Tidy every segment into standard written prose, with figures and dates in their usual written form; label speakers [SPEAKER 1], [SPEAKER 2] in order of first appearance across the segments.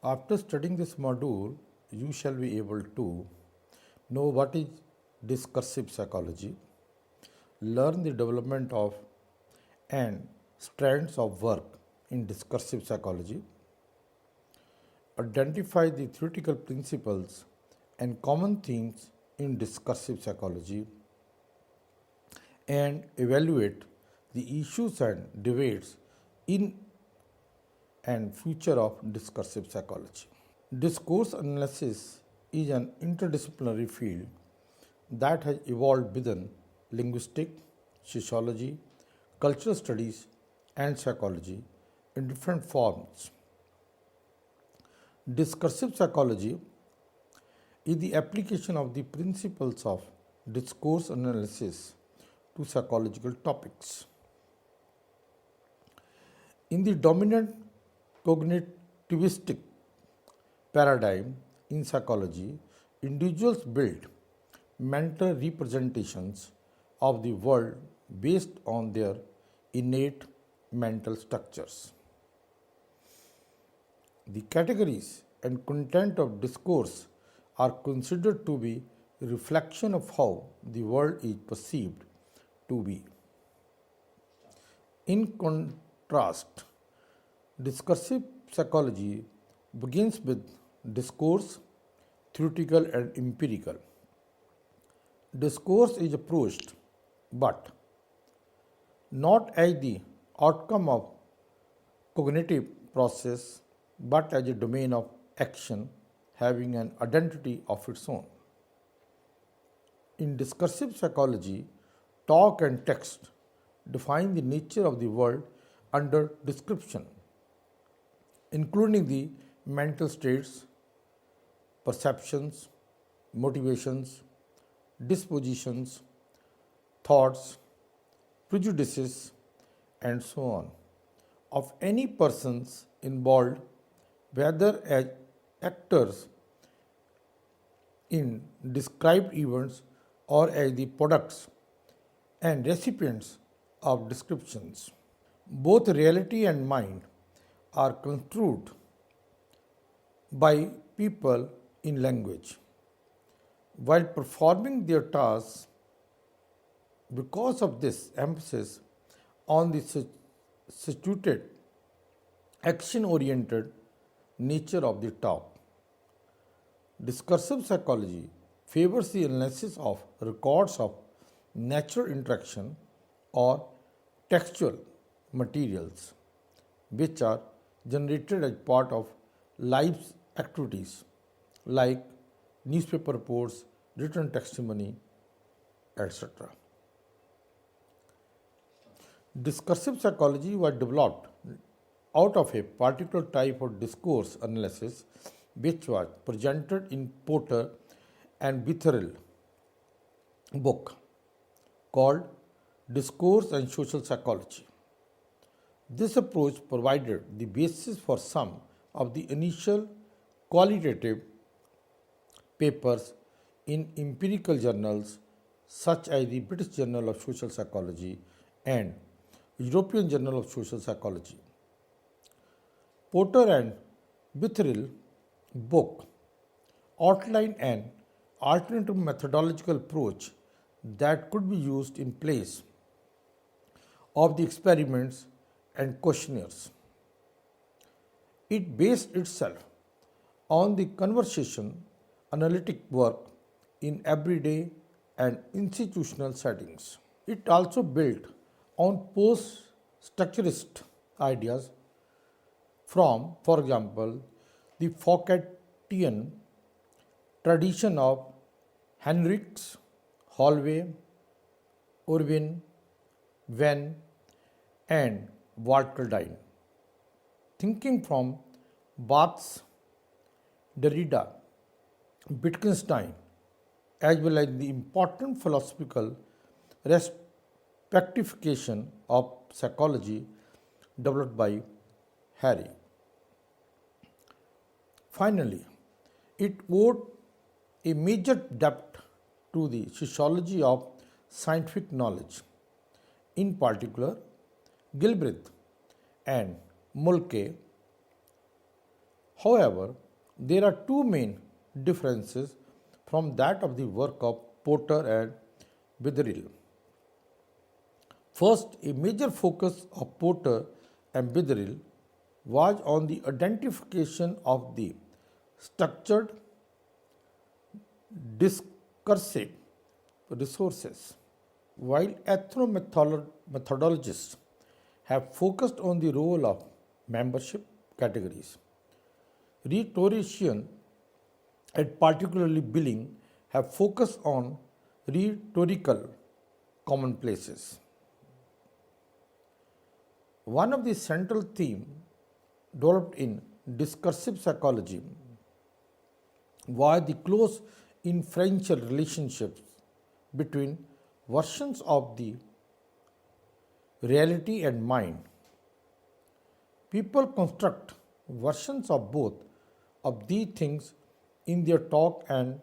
[SPEAKER 1] After studying this module, you shall be able to know what is discursive psychology, learn the development of and strands of work in discursive psychology, identify the theoretical principles and common themes in discursive psychology, and evaluate the issues and debates in and future of discursive psychology. Discourse analysis is an interdisciplinary field that has evolved within linguistics, sociology, cultural studies, and psychology in different forms. Discursive psychology is the application of the principles of discourse analysis to psychological topics. In the dominant cognitivistic paradigm in psychology, individuals build mental representations of the world based on their innate mental structures. The categories and content of discourse are considered to be a reflection of how the world is perceived to be. In contrast, discursive psychology begins with discourse, theoretical and empirical. Discourse is approached, but not as the outcome of cognitive process, but as a domain of action having an identity of its own. In discursive psychology, talk and text define the nature of the world under description, including the mental states, perceptions, motivations, dispositions, thoughts, prejudices, and so on, of any persons involved, whether as actors in described events or as the products and recipients of descriptions. Both reality and mind are construed by people in language. While performing their tasks, because of this emphasis on the situated, action-oriented nature of the talk, discursive psychology favors the analysis of records of natural interaction or textual materials which are generated as part of life's activities like newspaper reports, written testimony, etc. Discursive psychology was developed out of a particular type of discourse analysis which was presented in Porter and Witherill book called Discourse and Social Psychology. This approach provided the basis for some of the initial qualitative papers in empirical journals such as the British Journal of Social Psychology and European Journal of Social Psychology. Porter and Witherill book outline an alternative methodological approach that could be used in place of the experiments and questionnaires. It based itself on the conversation analytic work in everyday and institutional settings. It also built on post-structuralist ideas from, for example, the Foucaultian tradition of Henriques, Holloway, Irwin, Venn, and Walterdine. Thinking from Barthes, Derrida, Wittgenstein, as well as the important philosophical respectification of psychology developed by Harry. Finally, it owed a major depth to the sociology of scientific knowledge, in particular Gilbreth and Mulcahy, However, there are two main differences from that of the work of Porter and Vidya-mitra. First, a major focus of Porter and Vidya-mitra was on the identification of the structured discursive resources, while ethnomethodologists have focused on the role of membership categories. Rhetoricians, and particularly Billing, have focused on rhetorical commonplaces. One of the central themes developed in discursive psychology was the close inferential relationships between versions of the reality and mind. People construct versions of both of these things in their talk and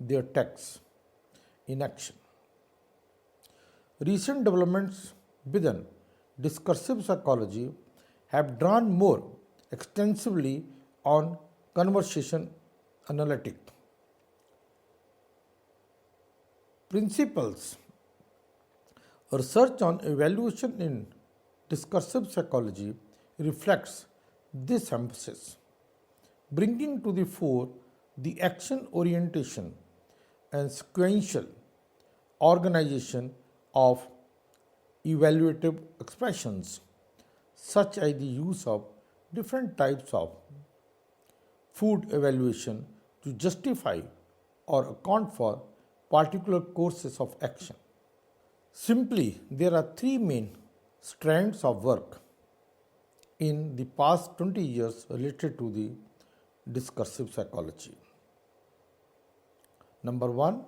[SPEAKER 1] their texts in action. Recent developments within discursive psychology have drawn more extensively on conversation analytic principles. Research on evaluation in discursive psychology reflects this emphasis, bringing to the fore the action orientation and sequential organization of evaluative expressions, such as the use of different types of food evaluation to justify or account for particular courses of action. Simply, there are three main strands of work in the past 20 years related to the discursive psychology. Number one,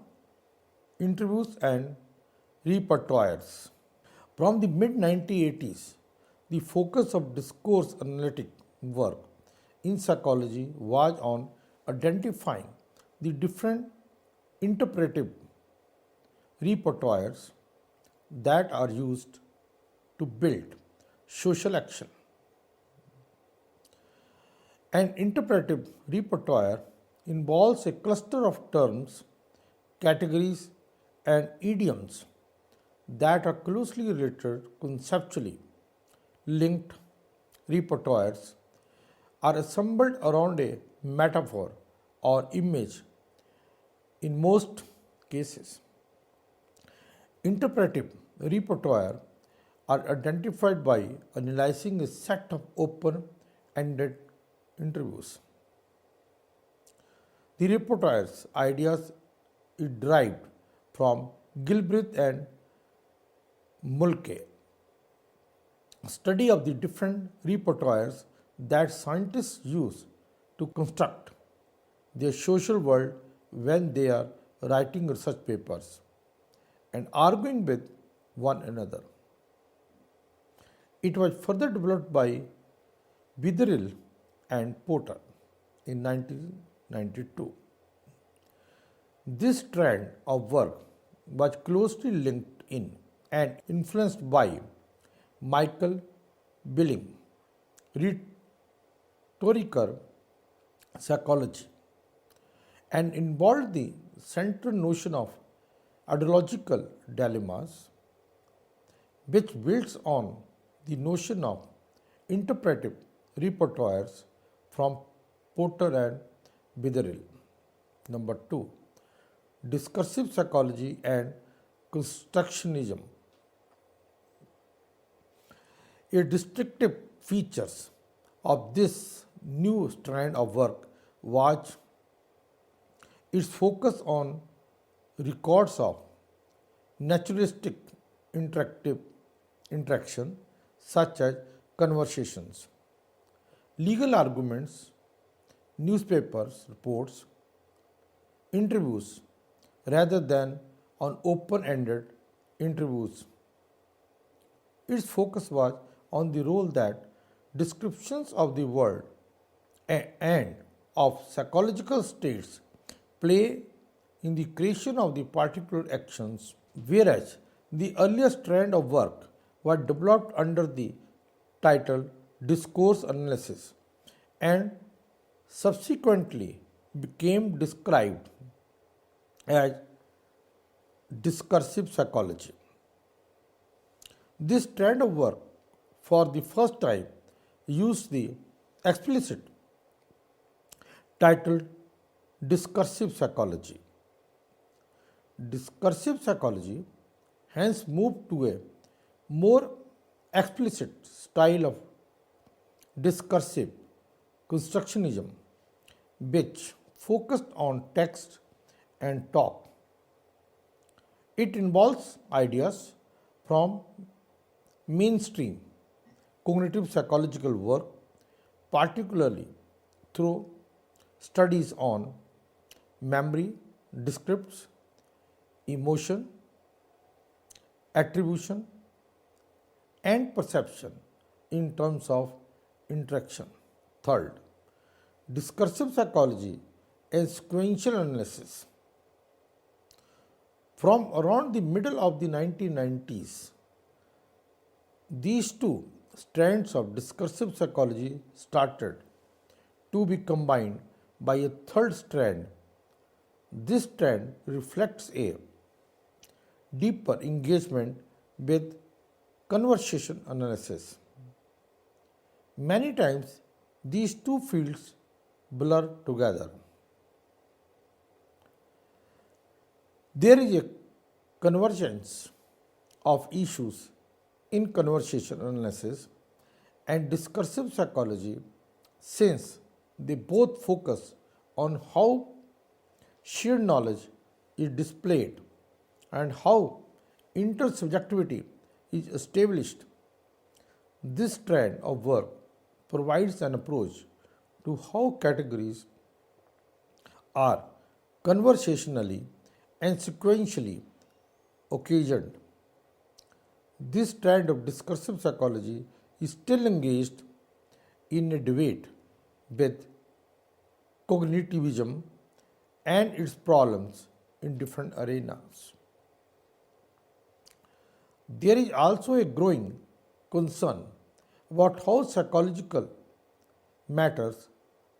[SPEAKER 1] interviews and repertoires. From the mid 1980s, the focus of discourse analytic work in psychology was on identifying the different interpretive repertoires that are used to build social action. An interpretive repertoire involves a cluster of terms, categories, and idioms that are closely related conceptually. Linked repertoires are assembled around a metaphor or image in most cases. Interpretive repertoire are identified by analyzing a set of open-ended interviews. The repertoire's ideas is derived from Gilbreth and Mulcahy study of the different repertoires that scientists use to construct their social world when they are writing research papers and arguing with one another. It was further developed by Vidya-mitra and Porter in 1992. This trend of work was closely linked in and influenced by Michael Billing, rhetorical psychology, and involved the central notion of ideological dilemmas, which builds on the notion of interpretive repertoires from Porter and Vidya-mitra. Number two, discursive psychology and constructionism. A distinctive feature of this new strand of work was its focus on records of naturalistic interaction such as conversations, legal arguments, newspapers reports, interviews, rather than on open-ended interviews. Its focus was on the role that descriptions of the world and of psychological states play in the creation of the particular actions, whereas the earlier strand of work was developed under the title Discourse Analysis and subsequently became described as discursive psychology. This trend of work for the first time used the explicit title Discursive Psychology. Discursive psychology hence moved to a more explicit style of discursive constructionism, which focused on text and talk. It involves ideas from mainstream cognitive psychological work, particularly through studies on memory, descripts, emotion, attribution, and perception in terms of interaction. Third, discursive psychology and sequential analysis. From around the middle of the 1990s, these two strands of discursive psychology started to be combined by a third strand. This strand reflects a deeper engagement with conversation analysis. Many times, these two fields blur together. There is a convergence of issues in conversation analysis and discursive psychology since they both focus on how shared knowledge is displayed and how intersubjectivity is established. This strand of work provides an approach to how categories are conversationally and sequentially occasioned. This strand of discursive psychology is still engaged in a debate with cognitivism and its problems in different arenas. There is also a growing concern about how psychological matters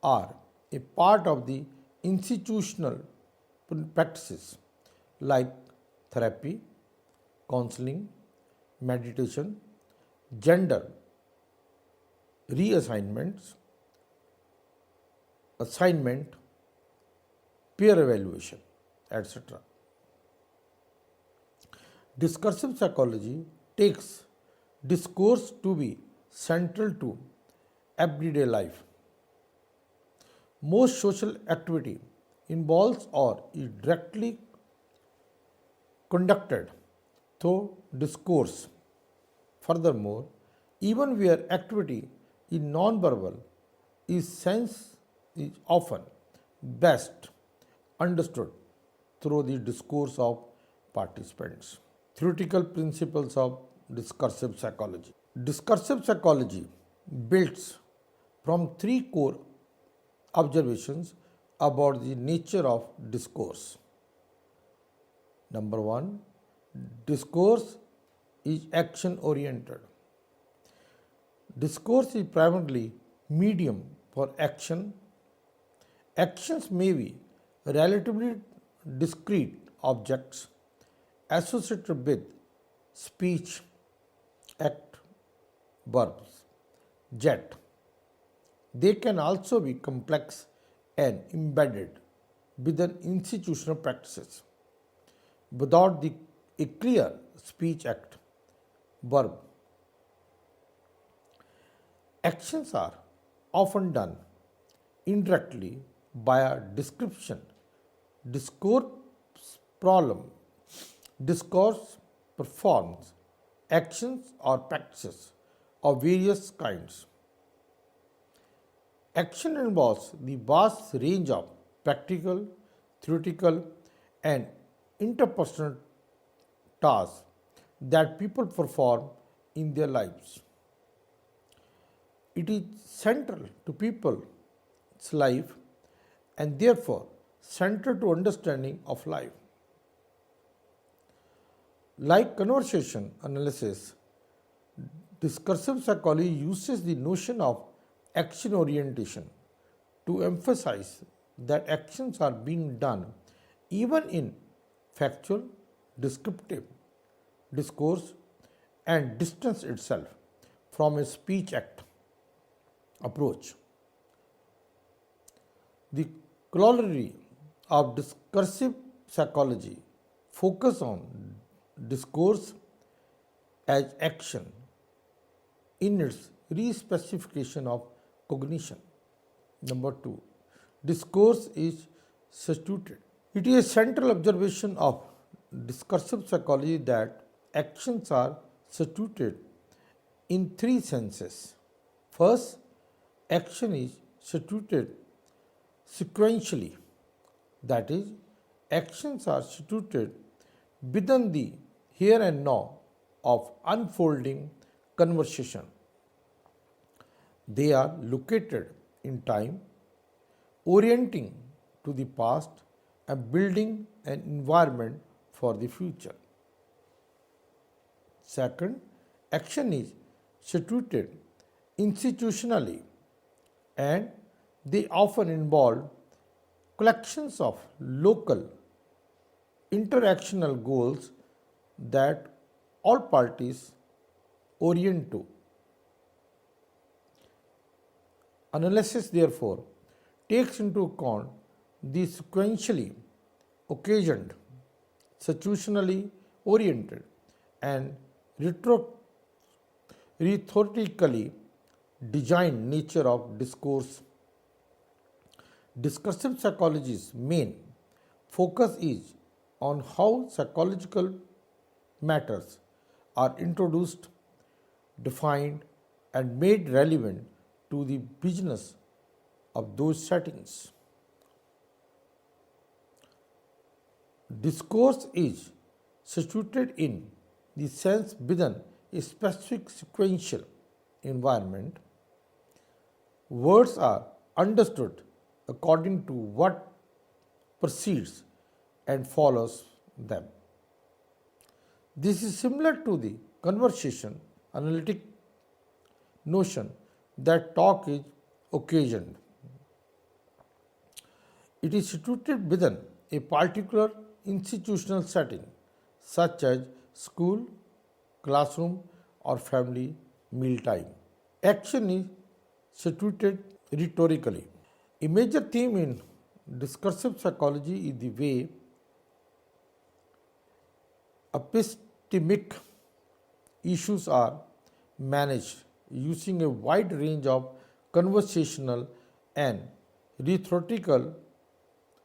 [SPEAKER 1] are a part of the institutional practices like therapy, counseling, meditation, gender reassignments, assignment, peer evaluation, etc. Discursive psychology takes discourse to be central to everyday life. Most social activity involves or is directly conducted through discourse. Furthermore, even where activity is non-verbal, its sense is often best understood through the discourse of participants. Theoretical principles of discursive psychology. Discursive psychology builds from three core observations about the nature of discourse. Number one, discourse is action oriented. Discourse is primarily medium for action. Actions may be relatively discrete objects associated with speech, act, verbs, jet. They can also be complex and embedded within institutional practices. Without a clear speech act, verb, actions are often done indirectly via description, discourse problem, discourse performs actions or practices of various kinds. Action involves the vast range of practical, theoretical, and interpersonal tasks that people perform in their lives. It is central to people's life and therefore central to understanding of life. Like conversation analysis, discursive psychology uses the notion of action orientation to emphasize that actions are being done even in factual, descriptive discourse and distance itself from a speech act approach. The corollary of discursive psychology focus on discourse as action in its re-specification of cognition. Number 2, discourse is substituted. It is a central observation of discursive psychology that actions are substituted in three senses. First, action is substituted sequentially, that is, actions are situated within the here and now of unfolding conversation. They are located in time, orienting to the past and building an environment for the future. Second, action is situated institutionally, and they often involve collections of local interactional goals that all parties orient to. Analysis, therefore, takes into account the sequentially occasioned, situationally oriented, and rhetorically designed nature of discourse. Discursive psychology's main focus is on how psychological matters are introduced, defined, and made relevant to the business of those settings. Discourse is situated in the sense within a specific sequential environment. Words are understood according to what precedes and follows them. This is similar to the conversation analytic notion that talk is occasioned. It is situated within a particular institutional setting, such as school, classroom, or family mealtime. Action is situated rhetorically. A major theme in discursive psychology is the way epistemic issues are managed using a wide range of conversational and rhetorical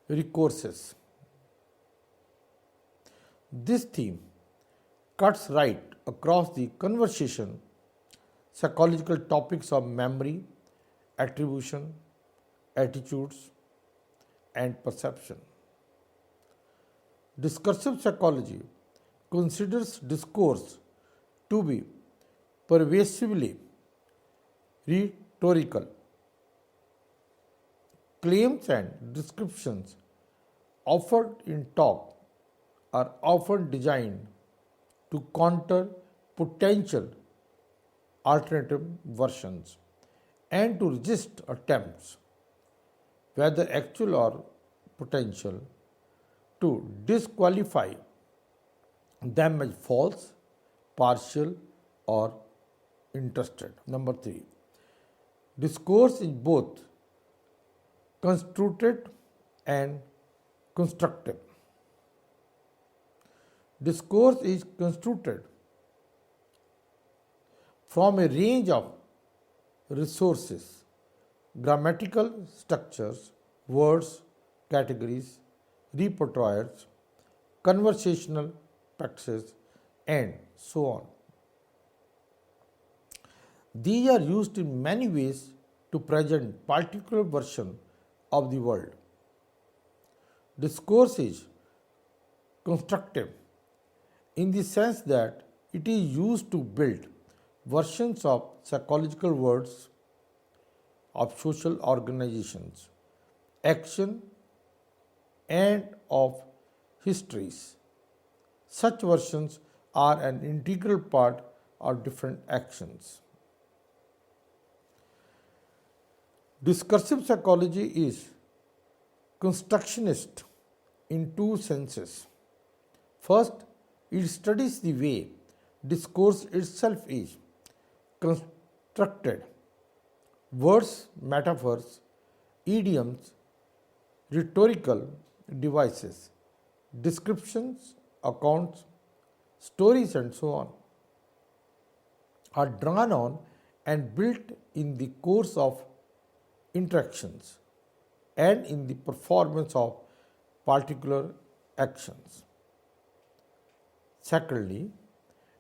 [SPEAKER 1] recourses. This theme cuts right across the conversation psychological topics of memory, attribution, attitudes, and perception. Discursive psychology considers discourse to be pervasively rhetorical. Claims and descriptions offered in talk are often designed to counter potential alternative versions and to resist attempts, whether actual or potential, to disqualify them as false, partial, or interested. Number 3. Discourse is both constructed and constructive. Discourse is constructed from a range of resources, grammatical structures, words, categories, repertoires, conversational practices, and so on. These are used in many ways to present particular version of the world. Discourse is constructive in the sense that it is used to build versions of psychological words, of social organizations, action, and of histories. Such versions are an integral part of different actions. Discursive psychology is constructionist in two senses. First, it studies the way discourse itself is constructed. Words, metaphors, idioms, rhetorical devices, descriptions, accounts, stories, and so on are drawn on and built in the course of interactions and in the performance of particular actions. Secondly,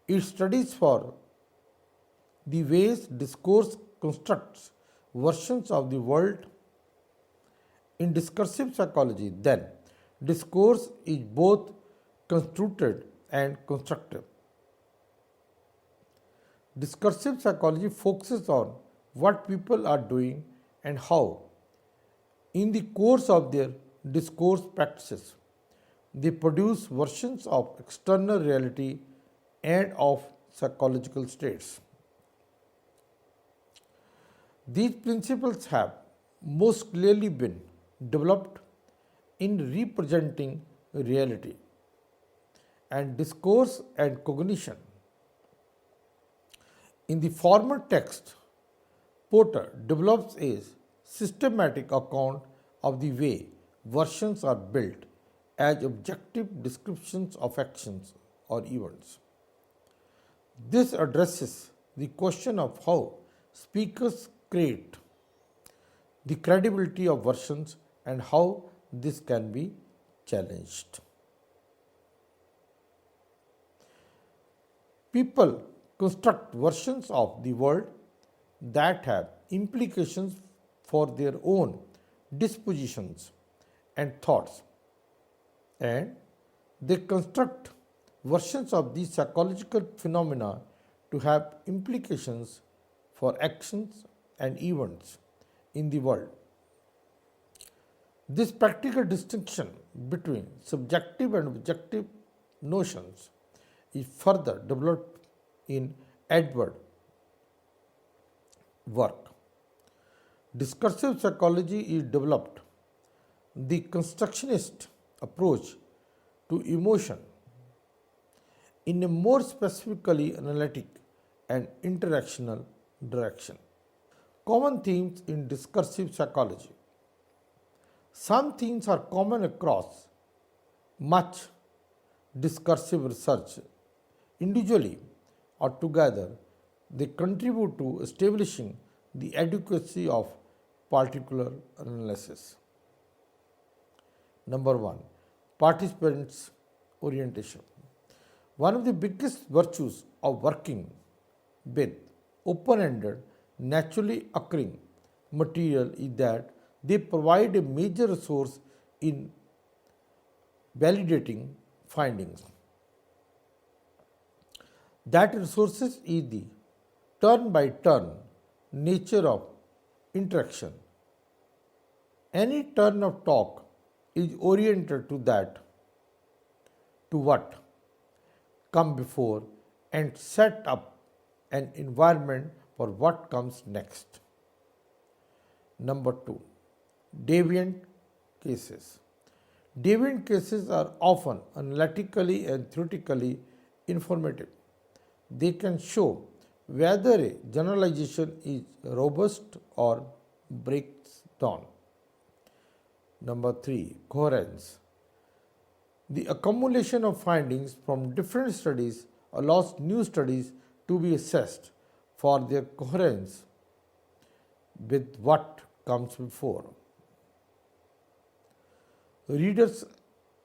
[SPEAKER 1] it studies for the ways discourse constructs versions of the world. In discursive psychology, then, discourse is both constructed and constructive. Discursive psychology focuses on what people are doing and how, in the course of their discourse practices, they produce versions of external reality and of psychological states. These principles have most clearly been developed in representing reality and discourse and cognition. In the former text, Porter develops a systematic account of the way versions are built as objective descriptions of actions or events. This addresses the question of how speakers create the credibility of versions and how this can be challenged. People construct versions of the world that have implications for their own dispositions and thoughts, and they construct versions of these psychological phenomena to have implications for actions and events in the world. This practical distinction between subjective and objective notions is further developed in Edward work. Discursive psychology is developed. The constructionist approach to emotion in a more specifically analytic and interactional direction. Common themes in discursive psychology. Some themes are common across much discursive research. Individually or together, they contribute to establishing the adequacy of particular analysis. Number one, participants' orientation. One of the biggest virtues of working with open-ended, naturally occurring material is that they provide a major resource in validating findings. That resources is the turn-by-turn nature of interaction. Any turn of talk is oriented to that, to what come before, and set up an environment for what comes next. Number two, deviant cases. Deviant cases are often analytically and theoretically informative. They can show whether a generalization is robust or breaks down. Number three, coherence. The accumulation of findings from different studies allows new studies to be assessed for their coherence with what comes before. Reader's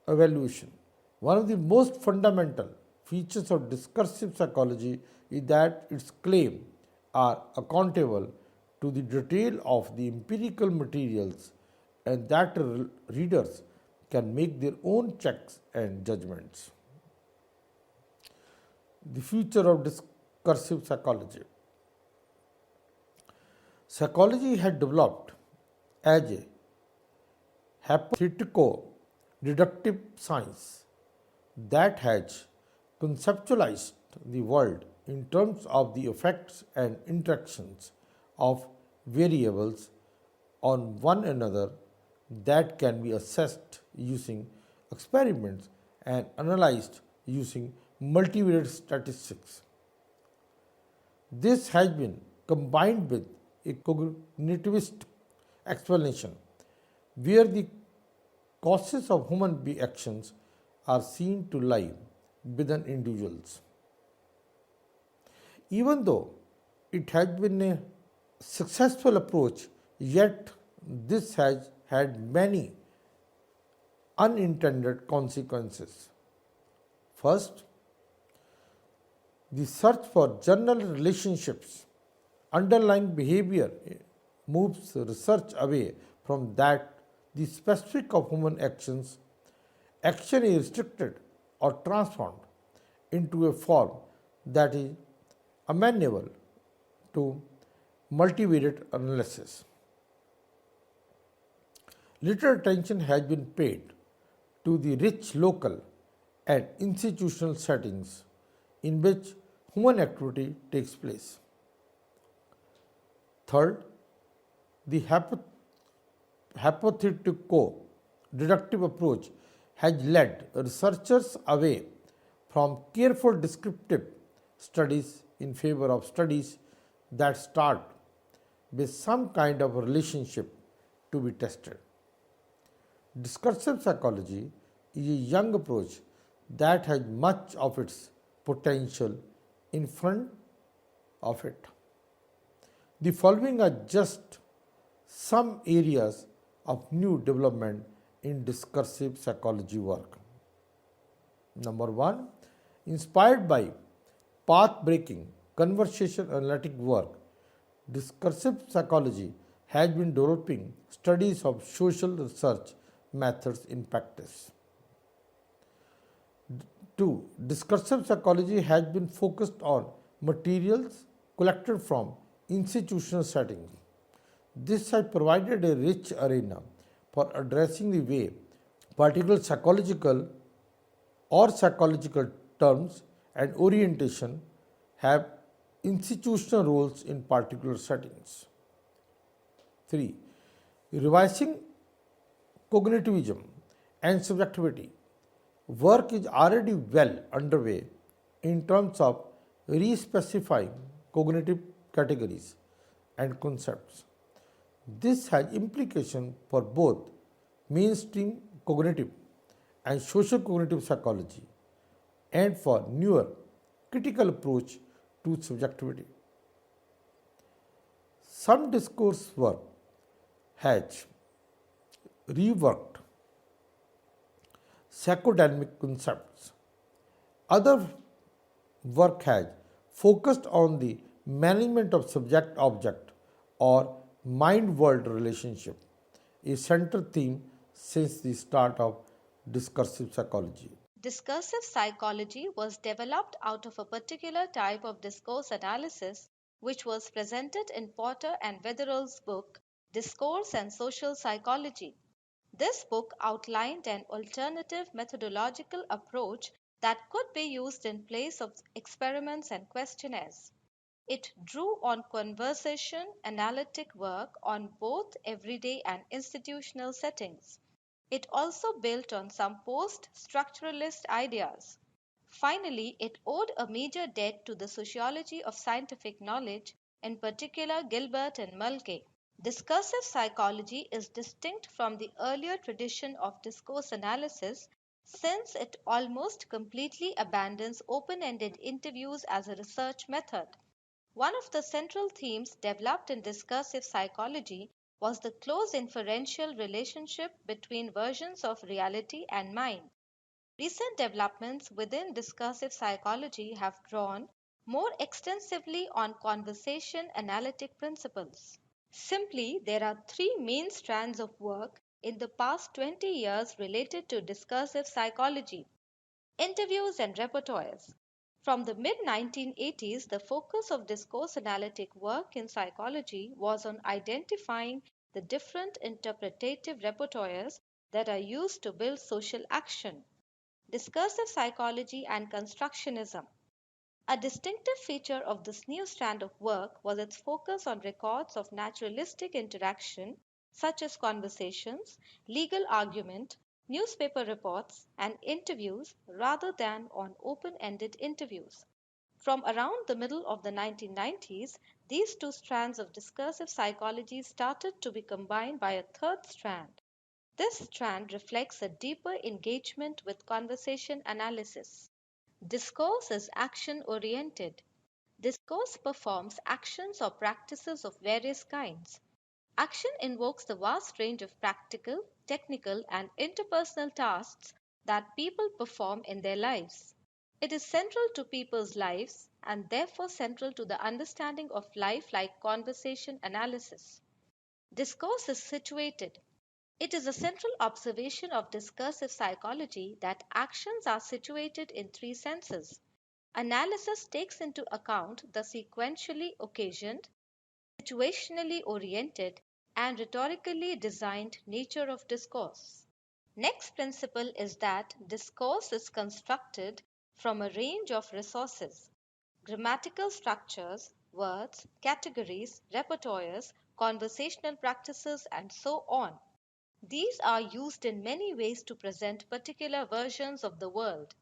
[SPEAKER 1] evaluation. One of the most fundamental features of discursive psychology is that its claims are accountable to the detail of the empirical materials and that readers can make their own checks and judgments. The future of discursive psychology. Psychology had developed as a hypothetico-deductive science that has conceptualized the world in terms of the effects and interactions of variables on one another that can be assessed using experiments and analyzed using multivariate statistics. This has been combined with a cognitivist explanation where the causes of human actions are seen to lie within individuals. Even though it has been a successful approach, yet this has had many unintended consequences. First, the search for general relationships underlying behavior moves research away from that the specific of human actions. Action is restricted or transformed into a form that is amenable to multivariate analysis. Little attention has been paid to the rich local and institutional settings in which human activity takes place. Third, the hypothetico deductive approach has led researchers away from careful descriptive studies in favor of studies that start with some kind of relationship to be tested. Discursive psychology is a young approach that has much of its potential in front of it. The following are just some areas of new development in discursive psychology work. Number one, inspired by path breaking conversation analytic work, discursive psychology has been developing studies of social research methods in practice. 2. Discursive psychology has been focused on materials collected from institutional settings. This has provided a rich arena for addressing the way particular psychological terms and orientation have institutional roles in particular settings. 3. Revising cognitivism and subjectivity. Work is already well underway in terms of re-specifying cognitive categories and concepts. This has implications for both mainstream cognitive and social cognitive psychology and for newer critical approach to subjectivity. Some discourse work has reworked psychodynamic concepts. Other work has focused on the management of subject-object or mind-world relationship, a central theme since the start of discursive psychology.
[SPEAKER 2] Discursive psychology was developed out of a particular type of discourse analysis which was presented in Porter and Wetherell's book Discourse and Social Psychology. This book outlined an alternative methodological approach that could be used in place of experiments and questionnaires. It drew on conversation analytic work on both everyday and institutional settings. It also built on some post structuralist ideas. Finally, it owed a major debt to the sociology of scientific knowledge, in particular Gilbert and Mulcahy. Discursive psychology is distinct from the earlier tradition of discourse analysis since it almost completely abandons open ended interviews as a research method. One of the central themes developed in discursive psychology was the close inferential relationship between versions of reality and mind. Recent developments within discursive psychology have drawn more extensively on conversation analytic principles. Simply, there are three main strands of work in the past 20 years related to discursive psychology: interviews and repertoires. From the mid 1980s, the focus of discourse analytic work in psychology was on identifying the different interpretative repertoires that are used to build social action. Discursive psychology and constructionism. A distinctive feature of this new strand of work was its focus on records of naturalistic interaction, such as conversations, legal argument, newspaper reports, and interviews rather than on open ended interviews. From around the middle of the 1990s, these two strands of discursive psychology started to be combined by a third strand. This strand reflects a deeper engagement with conversation analysis. Discourse is action oriented. Discourse performs actions or practices of various kinds. Action invokes the vast range of practical, technical, and interpersonal tasks that people perform in their lives. It is central to people's lives and therefore central to the understanding of life like conversation analysis. Discourse is situated. It is a central observation of discursive psychology that actions are situated in three senses. Analysis takes into account the sequentially occasioned, situationally oriented, and rhetorically designed nature of discourse. Next principle is that discourse is constructed from a range of resources: grammatical structures, words, categories, repertoires, conversational practices, and so on. These are used in many ways to present particular versions of the world.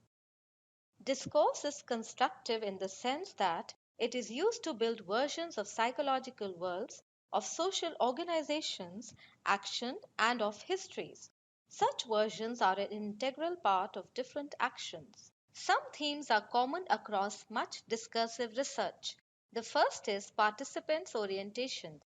[SPEAKER 2] Discourse is constructive in the sense that it is used to build versions of psychological worlds, of social organizations, action, and of histories. Such versions are an integral part of different actions. Some themes are common across much discursive research. The first is participants' orientation.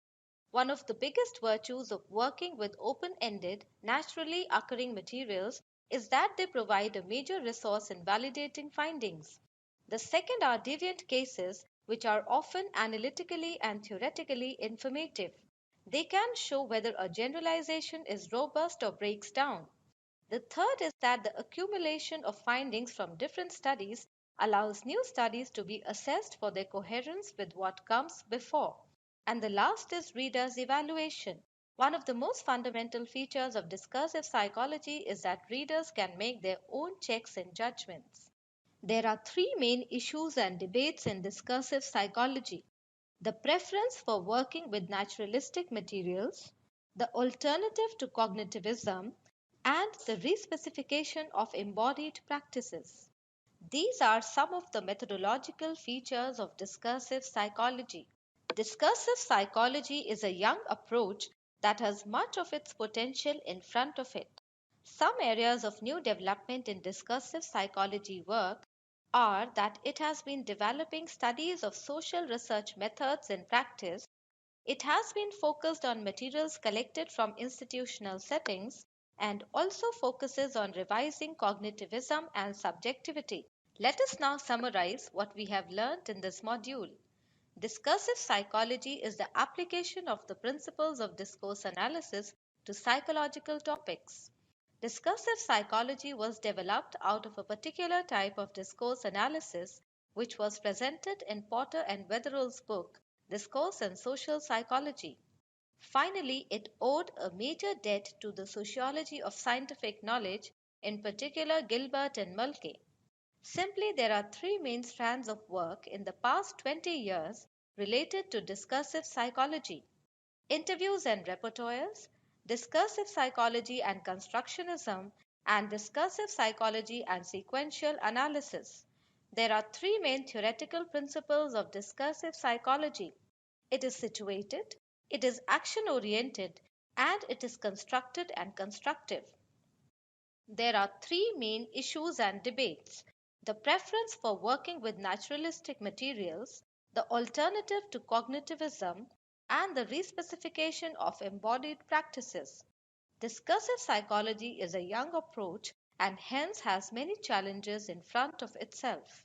[SPEAKER 2] One of the biggest virtues of working with open ended, naturally occurring materials is that they provide a major resource in validating findings. The second are deviant cases, which are often analytically and theoretically informative. They can show whether a generalization is robust or breaks down. The third is that the accumulation of findings from different studies allows new studies to be assessed for their coherence with what comes before. And the last is reader's evaluation. One of the most fundamental features of discursive psychology is that readers can make their own checks and judgments. There are three main issues and debates in discursive psychology: the preference for working with naturalistic materials, the alternative to cognitivism, and the respecification of embodied practices. These are some of the methodological features of discursive psychology. Discursive psychology is a young approach that has much of its potential in front of it. Some areas of new development in discursive psychology work are that it has been developing studies of social research methods in practice. It has been focused on materials collected from institutional settings and also focuses on revising cognitivism and subjectivity. Let us now summarize what we have learned in this module. Discursive psychology is the application of the principles of discourse analysis to psychological topics. Discursive psychology was developed out of a particular type of discourse analysis which was presented in Porter and Wetherell's book, Discourse and Social Psychology. Finally, it owed a major debt to the sociology of scientific knowledge, in particular Gilbert and Mulcahy. Simply, there are three main strands of work in the past 20 years related to discursive psychology: interviews and repertoires, discursive psychology and constructionism, and discursive psychology and sequential analysis. There are three main theoretical principles of discursive psychology: it is situated, it is action oriented, and it is constructed and constructive. There are three main issues and debates: the preference for working with naturalistic materials, the alternative to cognitivism, and the respecification of embodied practices. Discursive psychology is a young approach and hence has many challenges in front of itself.